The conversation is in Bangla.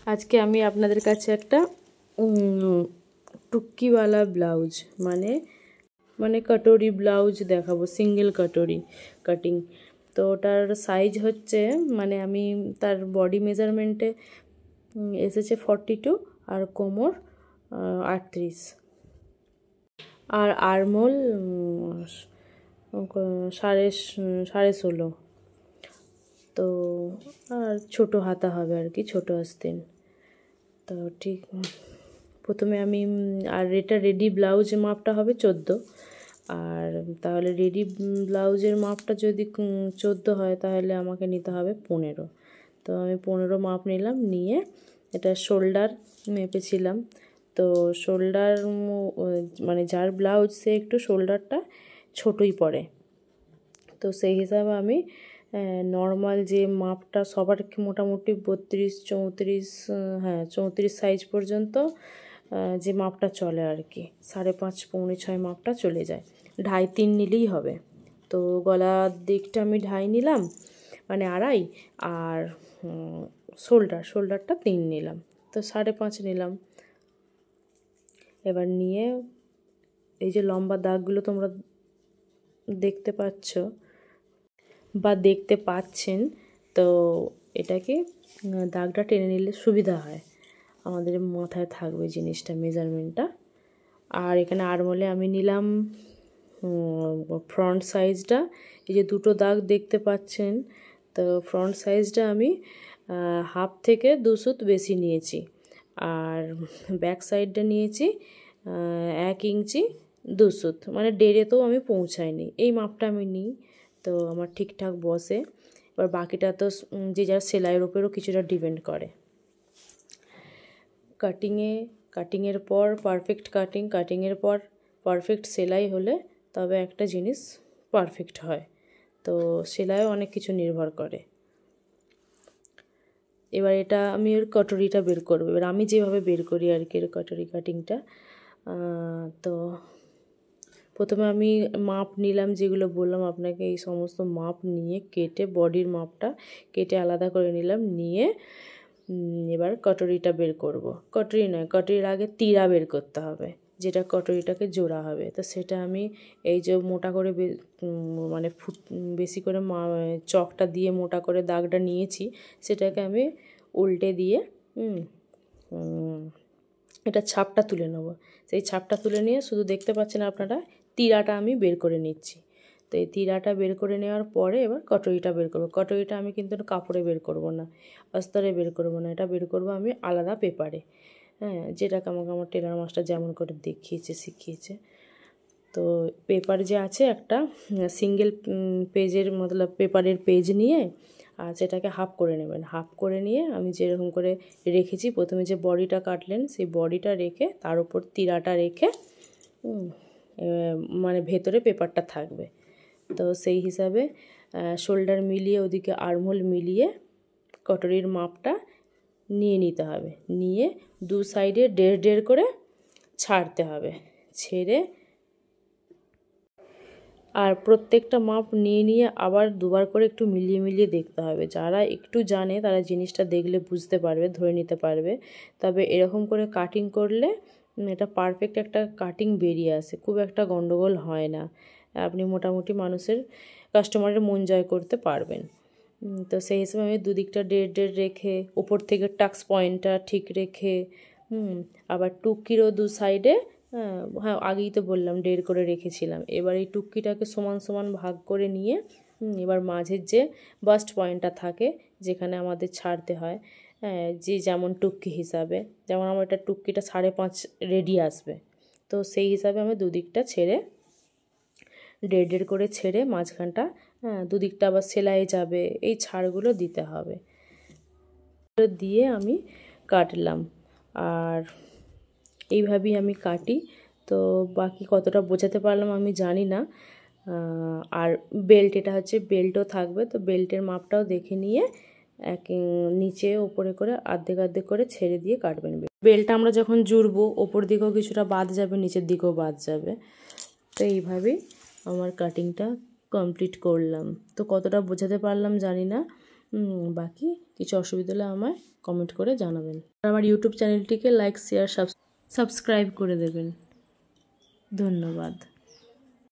আজকে আমি আপনাদের কাছে একটা টুক্কিওয়ালা ব্লাউজ মানে কটোরি ব্লাউজ দেখাবো, সিঙ্গেল কটোরি কাটিং। তো ওটার সাইজ হচ্ছে মানে আমি তার বডি মেজারমেন্টে এসেছে 42 আর কোমর 38 আর আরমোল 16.5। তো আর ছোটো হাতা হবে আর কি, ছোটো আস্তিন। তো ঠিক প্রথমে আমি আর এটা রেডি ব্লাউজের মাপটা হবে 14, আর তাহলে রেডি ব্লাউজের মাপটা যদি 14 হয় তাহলে আমাকে নিতে হবে 15। তো আমি 15 মাপ নিলাম, নিয়ে এটা শোল্ডার মেপেছিলাম। তো শোল্ডার মানে যার ব্লাউজ সে একটু শোল্ডারটা ছোটোই পড়ে, তো সেই হিসাবে আমি নর্মাল যে মাপটা সবার মোটামুটি 32, 34, 34 সাইজ পর্যন্ত যে মাপটা চলে আর কি, 5.5, 5.25 মাপটা চলে যায়। 2.5-3 নিলেই হবে। তো গলার দিকটা আমি 2.5 নিলাম, মানে 2.5, আর শোল্ডারটা 3 নিলাম, তো 5.5 নিলাম। এবার নিয়ে এই যে লম্বা দাগগুলো তোমরা দেখতে পাচ্ছ বা দেখতে পাচ্ছেন, তো এটাকে দাগটা টেনে নিলে সুবিধা হয়, আমাদের মাথায় থাকবে জিনিসটা, মেজারমেন্টটা। আর এখানে আরমোলে আমি নিলাম ফ্রন্ট সাইজটা, এই যে দুটো দাগ দেখতে পাচ্ছেন, তো ফ্রন্ট সাইজটা আমি 1/2 থেকে 2 সুত বেশি নিয়েছি, আর ব্যাক সাইডটা নিয়েছি 1 ইঞ্চি 2 সুত, মানে 1.5-এও আমি পৌঁছাইনি, এই মাপটা আমি নিই, তো আমার ঠিকঠাক বসে। এবার বাকিটা তো যে যার সেলাইয়ের উপরেও কিছুটা ডিপেন্ড করে। কাটিংয়ের পর পারফেক্ট কাটিংয়ের পর পারফেক্ট সেলাই হলে তবে একটা জিনিস পারফেক্ট হয়, তো সেলাইও অনেক কিছু নির্ভর করে। এবার এটা আমি ওর কটরিটা বের করবো, এবার আমি যেভাবে বের করি আর কি কটরি কাটিংটা। তো প্রথমে আমি মাপ নিলাম, যেগুলো বললাম আপনাকে, এই সমস্ত মাপ নিয়ে কেটে বডির মাপটা কেটে আলাদা করে নিলাম, নিয়ে এবার কটরিটা বের করব। কটরির আগে তীরা বের করতে হবে, যেটা কটরিটাকে জোড়া হবে। তো সেটা আমি এই যে মোটা করে মানে বেশি করে চকটা দিয়ে মোটা করে দাগটা নিয়েছি, সেটাকে আমি উল্টে দিয়ে এটা ছাপটা তুলে নেব। সেই ছাপটা তুলে নিয়ে শুধু দেখতে পাচ্ছেন আপনারা, তীরাটা আমি বের করে নিচ্ছি। তো এই তীরাটা বের করে নেওয়ার পরে এবার কটরিটা বের করব। কটরিটা আমি কিন্তু কাপড়ে বের করব না, অস্তরে বের করব না, এটা বের করব আমি আলাদা পেপারে, যেটাকে আমাকে আমার টেলার মাস্টার যেমন করে শিখিয়েছে। তো পেপার যে আছে একটা সিঙ্গেল পেজের মতলব পেপারের পেজ নিয়ে, আর সেটাকে হাফ করে নেবেন। হাফ করে নিয়ে আমি যেরকম করে রেখেছি, প্রথমে যে বডিটা কাটলেন সেই বডিটা রেখে তার উপর তীরাটা রেখে মানে ভেতরে পেপারটা থাকবে। তো সেই হিসাবে শোল্ডার মিলিয়ে ওদিকে আর্মহোল মিলিয়ে কটরির মাপটা নিয়ে নিতে হবে, নিয়ে দু সাইডে 1.5 করে ছাড়তে হবে, ছেড়ে আর প্রত্যেকটা মাপ নিয়ে আবার দুবার করে একটু মিলিয়ে দেখতে হবে। যারা একটু জানে তারা জিনিসটা দেখলে বুঝতে পারবে, ধরে নিতে পারবে। তবে এরকম করে কাটিং করলে এটা পারফেক্ট একটা কাটিং বেরিয়ে আসে, খুব একটা গন্ডগোল হয় না, আপনি মোটামুটি কাস্টমারের মন জয় করতে পারবেন। তো সেই হিসেবে আমি দুদিকটা 1.5 রেখে ওপর থেকে টাক্স পয়েন্টটা ঠিক রেখে আবার টুকিরও দু সাইডে আগেই তো বললাম 1.5 করে রেখেছিলাম। এবার এই টুকিটাকে সমান সমান ভাগ করে নিয়ে এবার মাঝের যে বাস্ট পয়েন্টটা থাকে, যেখানে আমাদের ছাড়তে হয়, যে যেমন টুকি হিসাবে, যেমন আমার এটা টুকিটা 5.5 রেডি আসবে, তো সেই হিসাবে আমি দুদিকটা ছেড়ে 1.5 করে ছেড়ে মাঝখানটা দুদিকটা আবার সেলাই যাবে, এই ছাড়গুলো দিতে হবে, দিয়ে আমি কাটলাম। আর এইভাবেই আমি কাটি। তো বাকি কতটা বোঝাতে পারলাম আমি জানি না। আর বেল্ট, এটা হচ্ছে বেল্টও থাকবে, তো বেল্টের মাপটাও দেখে নিয়ে নিচে ওপরে করে অর্ধেক করে ছেড়ে দিয়ে কাটবেন। বেল্টটা আমরা যখন জুড়বো ওপর দিকেও কিছুটা বাদ যাবে, নিচের দিকেও বাদ যাবে। তো এইভাবেই আমার কাটিংটা কমপ্লিট করলাম। তো কতটা বোঝাতে পারলাম জানি না, বাকি কিছু অসুবিধা হলে আমায় কমেন্ট করে জানাবেন। আর আমার ইউটিউব চ্যানেলটিকে লাইক শেয়ার সাবস্ক্রাইব করে দেবেন। ধন্যবাদ।